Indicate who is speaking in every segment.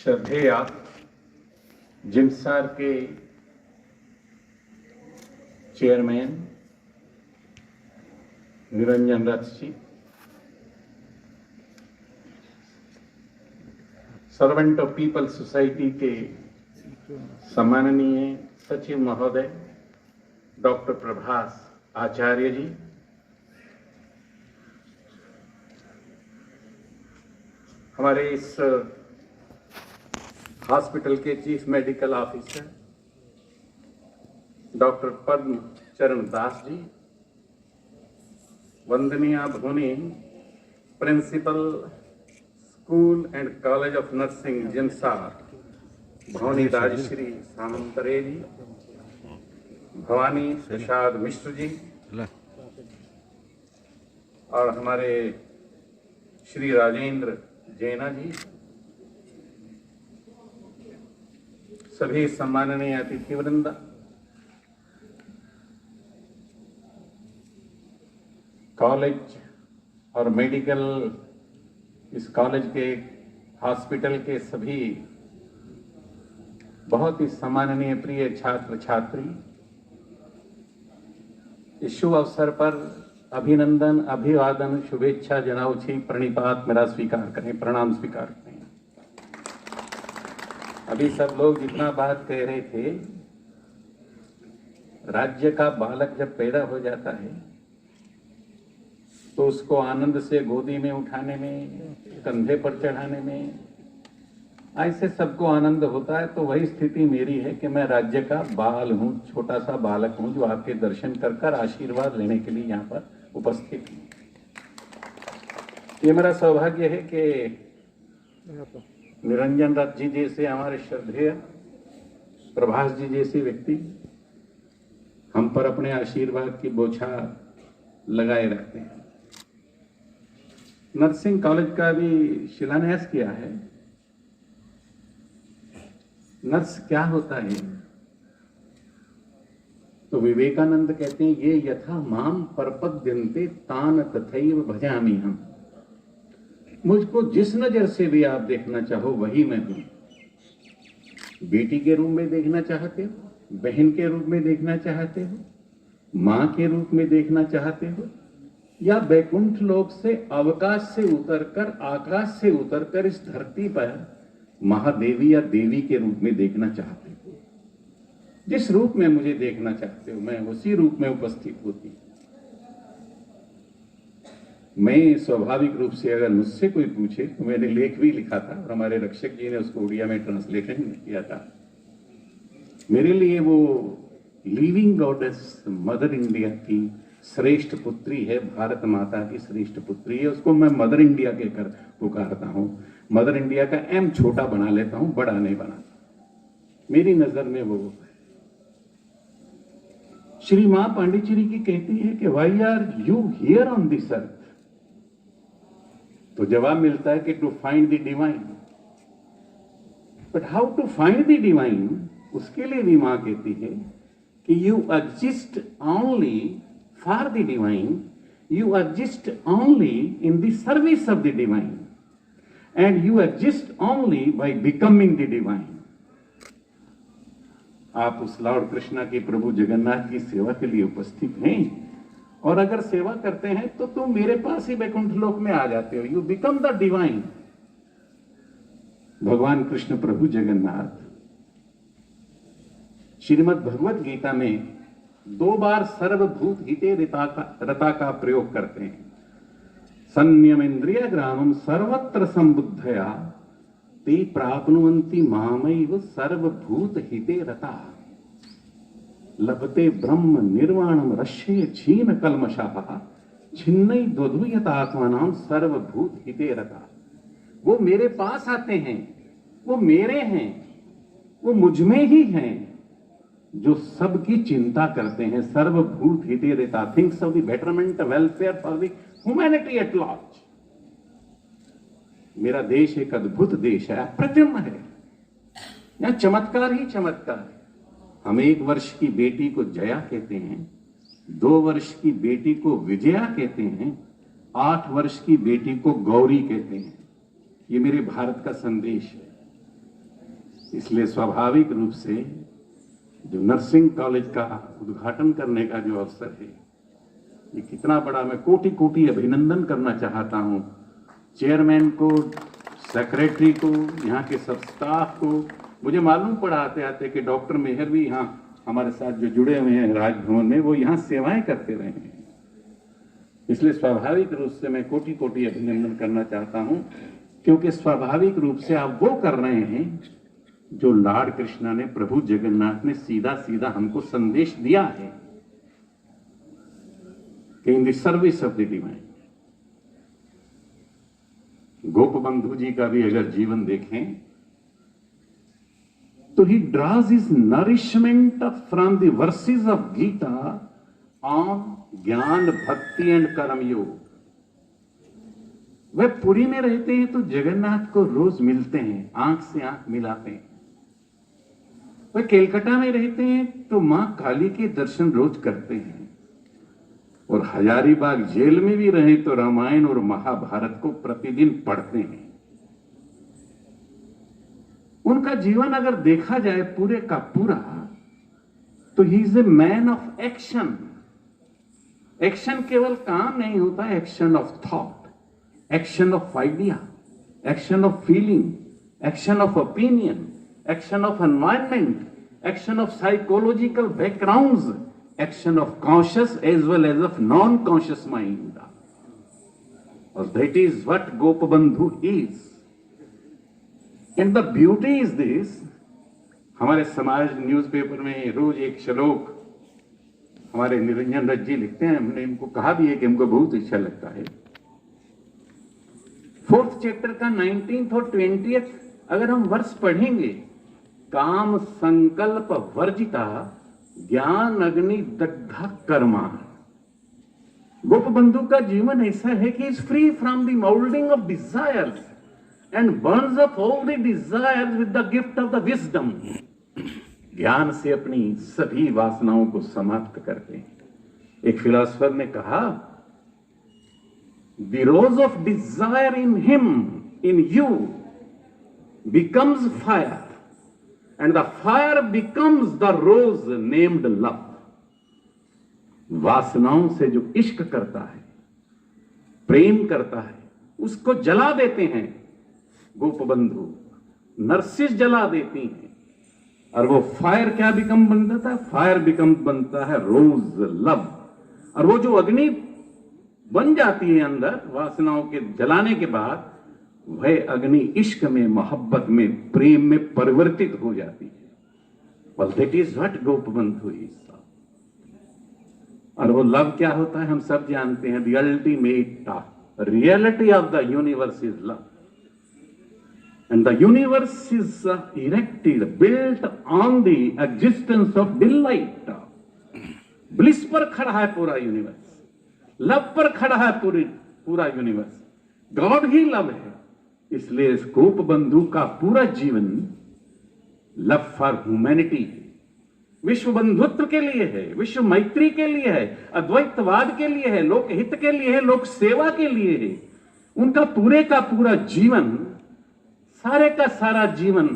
Speaker 1: श्रद्धेय जिमसार के chairman Niranjan Rath ji, servant of people society के सम्माननीय सचिव महोदय डॉक्टर प्रभास आचार्य जी, हमारे इस हॉस्पिटल के chief medical officer doctor Padma Charan Das ji, वंदनीय भुनी principal school and college of nursing Jimsar Bhawani Rajashree Samantaray ji, Bhawani Prasad Mishra ji और हमारे श्री राजेंद्र जैना जी, सभी सम्माननीय अतिथि वृंद, कॉलेज और मेडिकल इस कॉलेज के हॉस्पिटल के सभी बहुत ही सम्माननीय प्रिय छात्र छात्री, इस शुभ अवसर पर अभिनंदन अभिवादन शुभेच्छा जनाऊची प्रणिपात मेरा स्वीकार करें, प्रणाम स्वीकार करें। अभी सब लोग जितना बात कह रहे थे, राज्य का बालक जब पैदा हो जाता है तो उसको आनंद से गोदी में उठाने में, कंधे पर चढ़ाने में ऐसे सबको आनंद होता है। तो वही स्थिति मेरी है कि मैं राज्य का बाल हूं, छोटा सा बालक हूं जो आपके दर्शन कर कर आशीर्वाद लेने के लिए यहाँ पर उपस्थित हूं। ये मेरा सौभाग्य है कि निरंजन रथ जी जैसे हमारे श्रद्धेय प्रभास जी जैसे व्यक्ति हम पर अपने आशीर्वाद की बौछार लगाए रखते हैं। नर्सिंग कॉलेज का भी शिलान्यास किया है। नर्स क्या होता है? तो विवेकानंद कहते हैं ये यथा माम परपद्यन्ते तान तथैव भजामि हम। मुझको जिस नजर से भी आप देखना चाहो वही मैं हूं। बेटी के रूप में देखना चाहते हो, बहन के रूप में देखना चाहते हो, मां के रूप में देखना चाहते हो, या बैकुंठ लोक से अवकाश से उतरकर आकाश से उतरकर इस धरती पर महादेवी या देवी के रूप में देखना चाहते हो, जिस रूप में मुझे देखना चाहते हो मैं उसी रूप में उपस्थित होती हूं। मैं स्वाभाविक रूप से अगर मुझसे कोई पूछे तो मैंने लेख भी लिखा था और हमारे रक्षक जी ने उसको उड़िया में ट्रांसलेशन किया था। मेरे लिए वो लिविंग गॉडेस मदर इंडिया की श्रेष्ठ पुत्री है, भारत माता की श्रेष्ठ पुत्री है। उसको मैं मदर इंडिया के कर पुकारता हूं। मदर इंडिया का एम छोटा बना लेता हूं, बड़ा नहीं बनाता। मेरी नजर में वो है। श्री मां पांडिचेरी की कहती है कि why are you here on this earth? तो जवाब मिलता है कि to find the divine. But how to find the divine? उसके लिए भी मां कहती है कि you exist only for the divine, you exist only in the service of the divine, and you exist only by becoming the divine. आप उस Lord Krishna के प्रभु जगन्नाथ की सेवा के लिए उपस्थित हैं, और अगर सेवा करते हैं तो तुम मेरे पास ही वैकुंठ लोक में आ जाते हो। You become the divine. भगवान कृष्ण प्रभु जगन्नाथ श्रीमद् भगवत गीता में 2 बार सर्वभूत हिते रता का प्रयोग करते हैं। संयम इंद्रिय ग्रामम सर्वत्र संबुद्धया ते प्राप्नुवन्ति मामैव सर्वभूत हिते रता लभते ब्रह्म निर्वाणम रश्ये क्षीण कल्मषाः छिन्नै द्वद्वयतात्मानां सर्वभूत हिते रता। वो मेरे पास आते हैं, वो मेरे हैं, वो मुझ में ही हैं, जो सबकी चिंता करते हैं। सर्वभूत हिते रता, thinks of the betterment welfare for the humanity at large. मेरा देश एक अद्भुत देश है, अप्रतिम है। यहां चमत्कार ही चमत्कार है। हम 1 वर्ष की बेटी को जया कहते हैं, 2 वर्ष की बेटी को विजया कहते हैं, 8 वर्ष की बेटी को गौरी कहते हैं। ये मेरे भारत का संदेश है। इसलिए स्वाभाविक रूप से जो नर्सिंग कॉलेज का उद्घाटन करने का जो अवसर है, ये कितना बड़ा, मैं कोटि कोटि अभिनंदन करना चाहता हूं चेयरमैन को, सेक्रेटरी को, यहाँ के सब स्टाफ को। मुझे मालूम पड़ा आते आते कि डॉक्टर मेहर भी यहाँ हमारे साथ जो जुड़े हुए हैं राजभवन में, वो यहाँ सेवाएं करते रहे हैं। इसलिए स्वाभाविक रूप से मैं कोटि कोटि अभिनंदन करना चाहता हूं, क्योंकि स्वाभाविक रूप से आप वो कर रहे हैं जो लॉर्ड कृष्णा ने, प्रभु जगन्नाथ ने सीधा सीधा हमको संदेश दिया है कि in the service of the divine. Gopa Bandhu ji का भी अगर जीवन देखें तो he draws his nourishment from the verses of Gita on gyan, bhakti and कर्म योग। वह पुरी में रहते हैं तो जगन्नाथ को रोज मिलते हैं, आंख से आंख मिलाते हैं। वह केलकटा में रहते हैं तो मां काली के दर्शन रोज करते हैं, और हजारीबाग जेल में भी रहे तो रामायण और महाभारत को प्रतिदिन पढ़ते हैं। उनका जीवन अगर देखा जाए पूरे का पूरा, तो he is a man of action. Action केवल काम नहीं होता, action of thought, action of idea, action of feeling, action of opinion, action of environment, action of psychological backgrounds, action of conscious as well as of non-conscious mind. Or that is what Gopabandhu is. And the beauty is this, हमारे समाज newspaper में रोज एक श्लोक हमारे निरंजन रथ जी लिखते हैं, हमने इनको कहा भी है कि हमको बहुत अच्छा लगता है। 4th चैप्टर का 19th और 20th अगर हम वर्ष पढ़ेंगे, काम संकल्प वर्जिता ज्ञान अग्नि दग्धा कर्मा। गोप बंधु का जीवन ऐसा है कि is free from the moulding of desires and Burns up all the desires with the gift of the wisdom. ज्ञान से अपनी सभी वासनाओं को समाप्त करते हैं। एक फिलोसोफर ने कहा, the rose of desire in him, in U becomes fire and the fire becomes the rose named love. वासनाओं से जो इश्क करता है, प्रेम करता है, उसको जला देते हैं गोप बंधु, नर्सिस जला देती हैं, और वो फायर क्या बिकम बनता है? फायर बिकम बनता है रोज लव। और वो जो अग्नि बन जाती है अंदर वासनाओं के जलाने के बाद, वह अग्नि इश्क में, मोहब्बत में, प्रेम में परिवर्तित हो जाती है। Well, that is what Gopabandhu is. और वो लव क्या होता है हम सब जानते हैं। The ultimate reality of the universe is love. And the universe is erected, built on the existence of delight. Bliss पर खड़ा है पूरा यूनिवर्स, लव पर खड़ा है पूरा यूनिवर्स। गॉड ही लव है। इसलिए इस गोप बंधु का पूरा जीवन लव फॉर ह्यूमैनिटी है, विश्व बंधुत्व के लिए है, विश्व मैत्री के लिए है, अद्वैतवाद के लिए है, लोकहित के लिए है, लोक सेवा के लिए है। उनका पूरे का पूरा जीवन, सारे का सारा जीवन,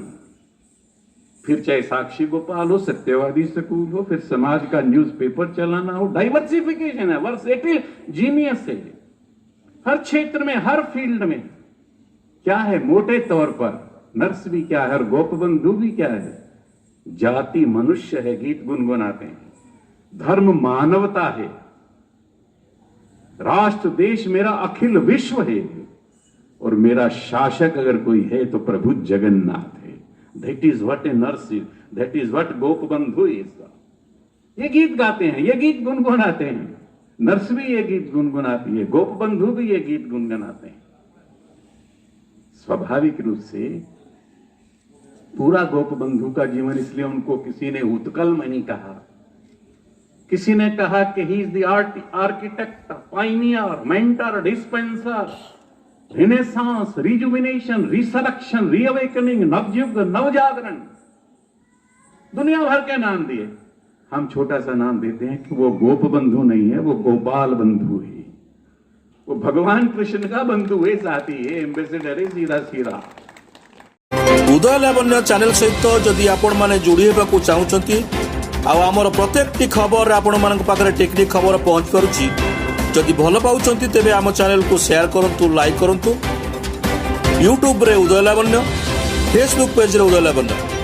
Speaker 1: फिर चाहे साक्षी गोपाल हो, सत्यवादी स्कूल हो, फिर समाज का न्यूज़पेपर चलाना हो, डाइवर्सिफिकेशन है, वर्सेटिल जीनियस है हर क्षेत्र में, हर फील्ड में। क्या है मोटे तौर पर? नर्स भी क्या है और गोपबंधु भी क्या है? जाति मनुष्य है, गीत गुनगुनाते हैं। धर्म मानवता है, राष्ट्र देश मेरा अखिल विश्व है, और मेरा शासक अगर कोई है तो प्रभु जगन्नाथ है। That is what a nurse is, that is what Gopabandhu is. ये गीत गाते हैं, ये गीत गुनगुनाते हैं। नर्स भी ये गीत गुनगुनाती है, गोपबंधु भी ये गीत गुनगुनाते हैं। स्वाभाविक रूप से पूरा गोपबंधु का जीवन, इसलिए उनको किसी ने उत्कल मणि कहा, किसी ने कहा कि he is the architect, pioneer, mentor, dispenser, renaissance, rejuvenation, resurrection, reawakening, नवयुग, नवजागरण। दुनिया भर के नाम दिए, हम छोटा सा नाम देते हैं कि वो गोपबंधु नहीं है, वो गोपाल बंधु है। वो भगवान कृष्ण का बंधु है, साथी है, एम्बेसडर है, सीधा सीधा।
Speaker 2: उदय लावण्य चैनल सहित जदि आपण माने जोड़ी हेबाकू चाहुचंती आमर प्रत्येकटी खबर आपण मानक पाखरे टेक्निक खबर पहुंच पारुची जदि भल पाउचंती तेबे आम चैनल को शेयर करंतु लाइक करंतु यूट्यूब रे उदय लावण्य फेसबुक पेज रे उदय लावण्य